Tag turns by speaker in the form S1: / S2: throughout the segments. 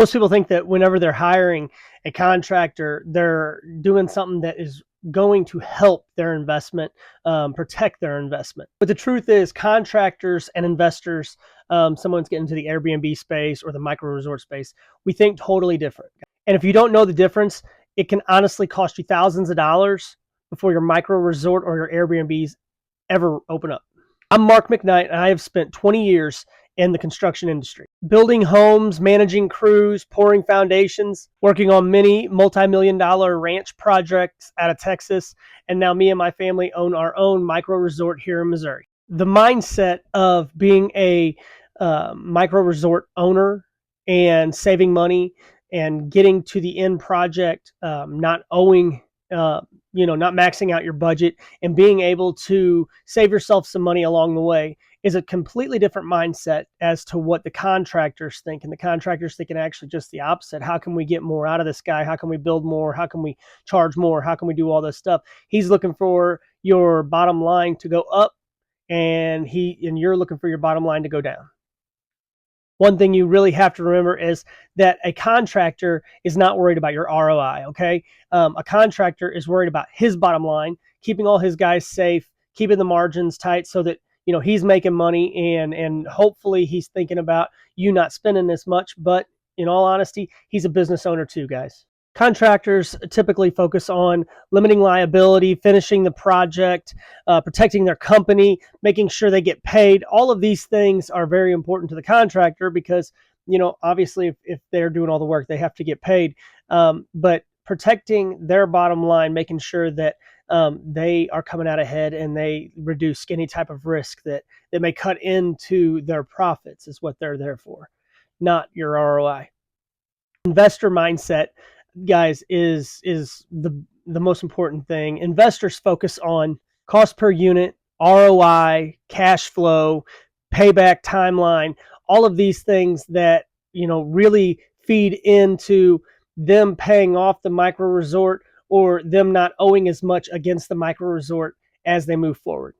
S1: Most people think that whenever they're hiring a contractor, they're doing something that is going to help their investment, protect their investment. But the truth is, contractors and investors, someone's getting into the Airbnb space or the micro resort space, we think totally different. And if you don't know the difference, it can honestly cost you thousands of dollars before your micro resort or your Airbnbs ever open up. I'm Mark McKnight, and I have spent 20 years in the construction industry, building homes, managing crews, pouring foundations, working on many multi-million-dollar ranch projects out of Texas, and now me and my family own our own micro resort here in Missouri. The mindset of being a micro resort owner and saving money and getting to the end project, not owing not maxing out your budget and being able to save yourself some money along the way is a completely different mindset as to what the contractors think. And the contractors thinking actually just the opposite. How can we get more out of this guy? How can we build more? How can we charge more? How can we do all this stuff? He's looking for your bottom line to go up, and you're looking for your bottom line to go down. One thing you really have to remember is that a contractor is not worried about your ROI, okay? A contractor is worried about his bottom line, keeping all his guys safe, keeping the margins tight so that he's making money, and hopefully he's thinking about you not spending this much. But in all honesty, he's a business owner too, guys. Contractors typically focus on limiting liability, finishing the project, protecting their company, making sure they get paid. All of these things are very important to the contractor because, obviously if they're doing all the work, they have to get paid. But protecting their bottom line, making sure that they are coming out ahead and they reduce any type of risk that may cut into their profits is what they're there for, not your ROI. Investor mindset, guys, is the most important thing. Investors focus on cost per unit, ROI, cash flow, payback timeline, all of these things that really feed into them paying off the micro resort or them not owing as much against the micro resort as they move forward.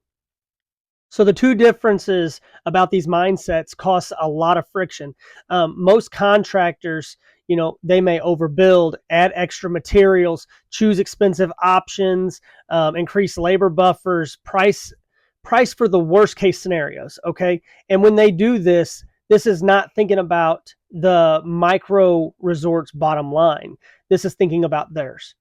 S1: So the two differences about these mindsets cause a lot of friction. Most contractors, they may overbuild, add extra materials, choose expensive options, increase labor buffers, price for the worst case scenarios, okay? And when they do this is not thinking about the micro resort's bottom line. This is thinking about theirs.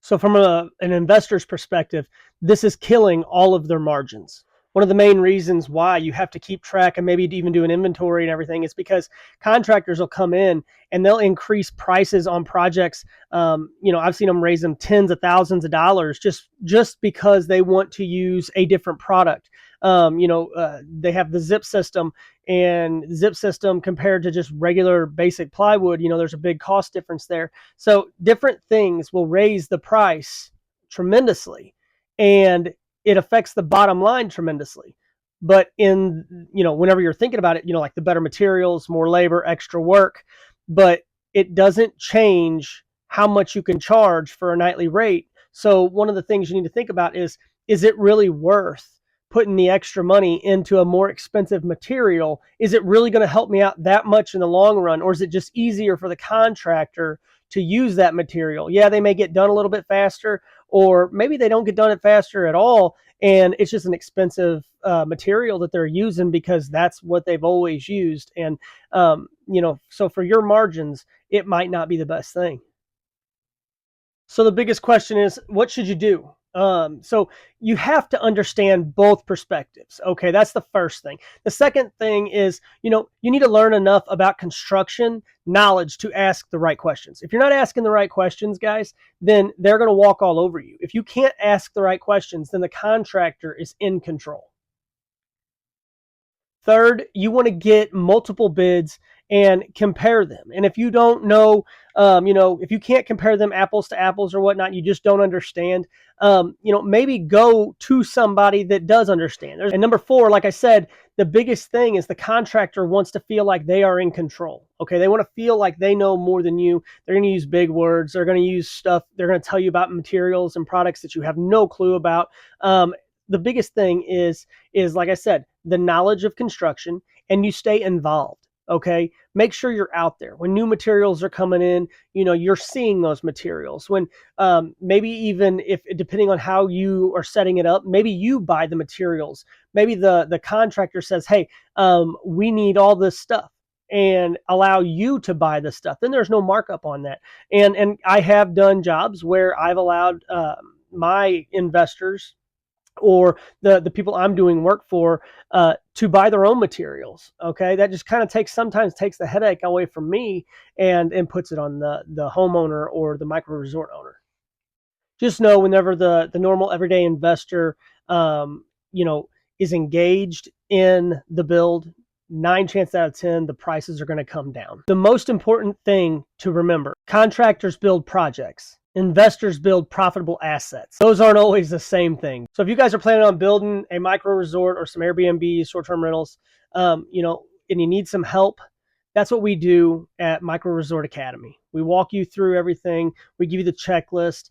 S1: So from an investor's perspective, this is killing all of their margins. One of the main reasons why you have to keep track and maybe even do an inventory and everything is because contractors will come in and they'll increase prices on projects. I've seen them raise them tens of thousands of dollars just because they want to use a different product. They have the zip system, and zip system compared to just regular basic plywood, there's a big cost difference there. So different things will raise the price tremendously, and it affects the bottom line tremendously. But whenever you're thinking about it, like the better materials, more labor, extra work, but it doesn't change how much you can charge for a nightly rate. So one of the things you need to think about is it really worth putting the extra money into a more expensive material? Is it really going to help me out that much in the long run? Or is it just easier for the contractor to use that material? Yeah, they may get done a little bit faster, or maybe they don't get done it faster at all, and it's just an expensive material that they're using because that's what they've always used. And so for your margins, it might not be the best thing. So the biggest question is, what should you do? So you have to understand both perspectives. Okay, that's the first thing. The second thing is, you need to learn enough about construction knowledge to ask the right questions. If you're not asking the right questions, guys, then they're going to walk all over you. If you can't ask the right questions, then the contractor is in control. Third, you want to get multiple bids and compare them. And if you don't know, if you can't compare them apples to apples or whatnot, you just don't understand, maybe go to somebody that does understand. And number 4, like I said, the biggest thing is the contractor wants to feel like they are in control. Okay, they want to feel like they know more than you. They're going to use big words. They're going to use stuff. They're going to tell you about materials and products that you have no clue about. The biggest thing is like I said, the knowledge of construction, and you stay involved. Okay, make sure you're out there when new materials are coming in. You're seeing those materials. When maybe even if, depending on how you are setting it up, maybe you buy the materials. Maybe the contractor says, hey, we need all this stuff, and allow you to buy the stuff. Then there's no markup on that. And I have done jobs where I've allowed my investors, or the people I'm doing work for, to buy their own materials. Okay, that just kind of sometimes takes the headache away from me, and puts it on the homeowner or the micro resort owner. Just know, whenever the normal everyday investor, um, you know, is engaged in the build, 9 chances out of 10, the prices are going to come down. The most important thing to remember: contractors build projects. Investors build profitable assets. Those aren't always the same thing. So if you guys are planning on building a micro resort or some Airbnb, short-term rentals, and you need some help, that's what we do at Micro Resort Academy. We walk you through everything. We give you the checklist.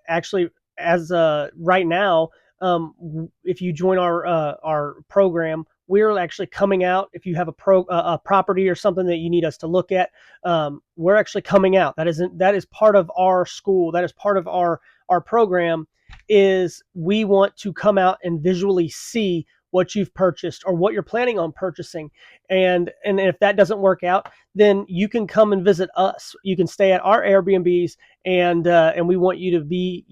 S1: Actually, as right now, if you join our program, we're actually coming out. If you have a property or something that you need us to look at, we're actually coming out. That is part of our school. That is part of our program. Is we want to come out and visually see what you've purchased or what you're planning on purchasing. And if that doesn't work out, then you can come and visit us. You can stay at our Airbnbs, and we want you to be,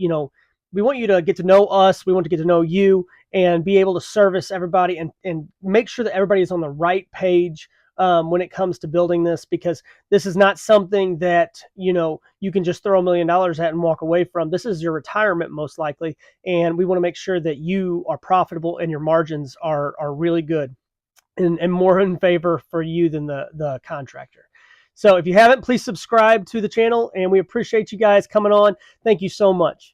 S1: we want you to get to know us. We want to get to know you and be able to service everybody, and make sure that everybody is on the right page when it comes to building this, because this is not something that you can just throw $1 million at and walk away from. This is your retirement, most likely, and we want to make sure that you are profitable and your margins are really good, and more in favor for you than the contractor. So if you haven't, please subscribe to the channel, and we appreciate you guys coming on. Thank you so much.